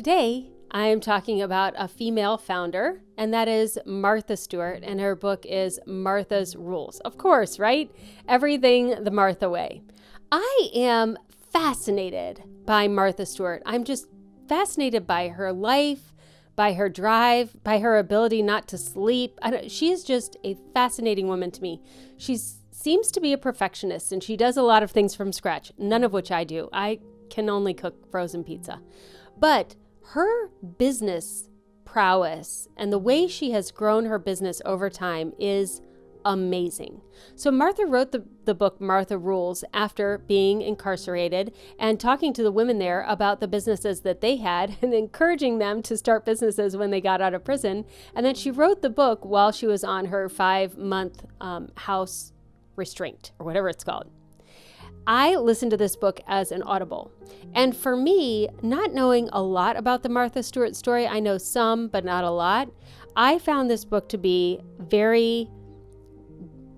Today, I am talking about a female founder, and that is Martha Stewart, and her book is Martha's Rules. Of course, right? Everything the Martha way. I am fascinated by Martha Stewart. I'm just fascinated by her life, by her drive, by her ability not to sleep. She is just a fascinating woman to me. She seems to be a perfectionist, and she does a lot of things from scratch, none of which I do. I can only cook frozen pizza. But her business prowess and the way she has grown her business over time is amazing. So Martha wrote the book Martha Rules after being incarcerated and talking to the women there about the businesses that they had and encouraging them to start businesses when they got out of prison. And then she wrote the book while she was on her 5-month house restraint or whatever it's called. I listened to this book as an audible. And for me, not knowing a lot about the Martha Stewart story, I know some, but not a lot, I found this book to be very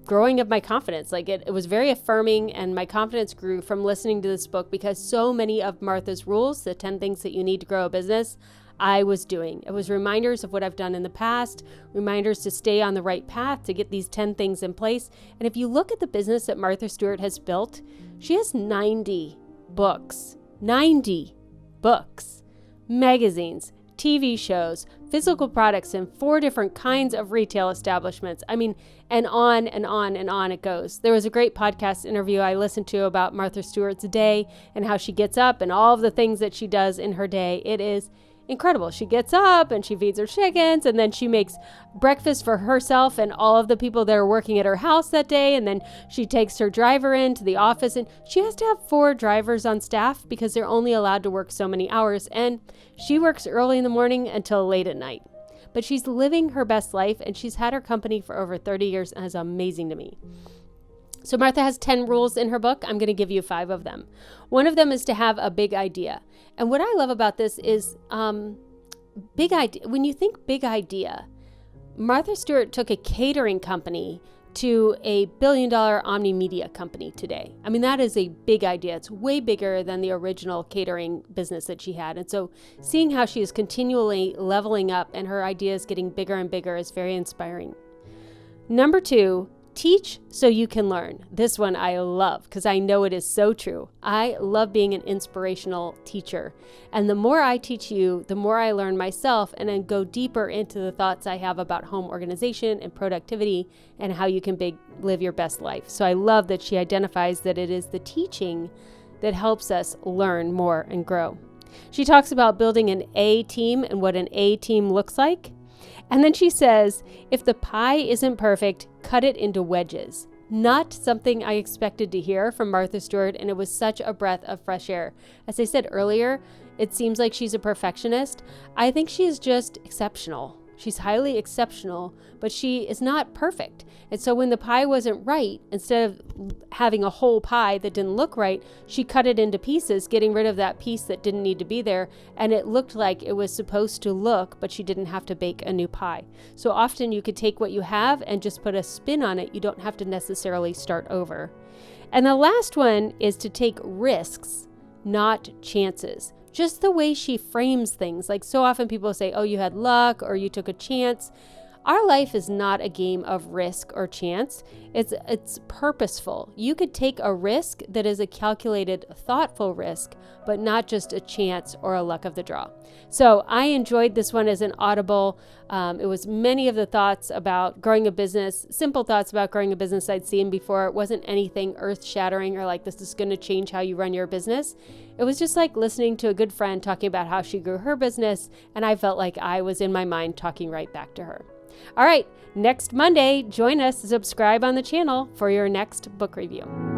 growing of my confidence. Like it was very affirming, and my confidence grew from listening to this book because so many of Martha's rules, the 10 things that you need to grow a business, I was doing. It was reminders of what I've done in the past, reminders to stay on the right path, to get these 10 things in place. And if you look at the business that Martha Stewart has built, she has 90 books, magazines, TV shows, physical products in 4 different kinds of retail establishments. I mean, and on and on and on it goes. There was a great podcast interview I listened to about Martha Stewart's day and how she gets up and all of the things that she does in her day. It is incredible. She gets up and she feeds her chickens, and then she makes breakfast for herself and all of the people that are working at her house that day. And then she takes her driver into the office, and she has to have 4 drivers on staff because they're only allowed to work so many hours. And she works early in the morning until late at night. But she's living her best life, and she's had her company for over 30 years, and it's amazing to me. So Martha has 10 rules in her book. I'm going to give you 5 of them. One of them is to have a big idea. And what I love about this is big idea. When you think big idea, Martha Stewart took a catering company to a billion-dollar omni-media company today. I mean, that is a big idea. It's way bigger than the original catering business that she had. And so seeing how she is continually leveling up and her ideas getting bigger and bigger is very inspiring. Number 2, teach so you can learn. This one I love because I know it is so true. I love being an inspirational teacher. And the more I teach you, the more I learn myself and then go deeper into the thoughts I have about home organization and productivity and how you can live your best life. So I love that she identifies that it is the teaching that helps us learn more and grow. She talks about building an A team and what an A team looks like. And then she says, if the pie isn't perfect, cut it into wedges. Not something I expected to hear from Martha Stewart, and it was such a breath of fresh air. As I said earlier, it seems like she's a perfectionist. I think she is just exceptional. She's highly exceptional, but she is not perfect. And so when the pie wasn't right, instead of having a whole pie that didn't look right, she cut it into pieces, getting rid of that piece that didn't need to be there. And it looked like it was supposed to look, but she didn't have to bake a new pie. So often you could take what you have and just put a spin on it. You don't have to necessarily start over. And the last one is to take risks, not chances. Just the way she frames things. Like so often people say, oh, you had luck or you took a chance. Our life is not a game of risk or chance. It's purposeful. You could take a risk that is a calculated, thoughtful risk, but not just a chance or a luck of the draw. So I enjoyed this one as an audible. It was many of the thoughts about growing a business, simple thoughts about growing a business I'd seen before. It wasn't anything earth-shattering or like this is going to change how you run your business. It was just like listening to a good friend talking about how she grew her business, and I felt like I was in my mind talking right back to her. All right, next Monday, join us, subscribe on the channel for your next book review.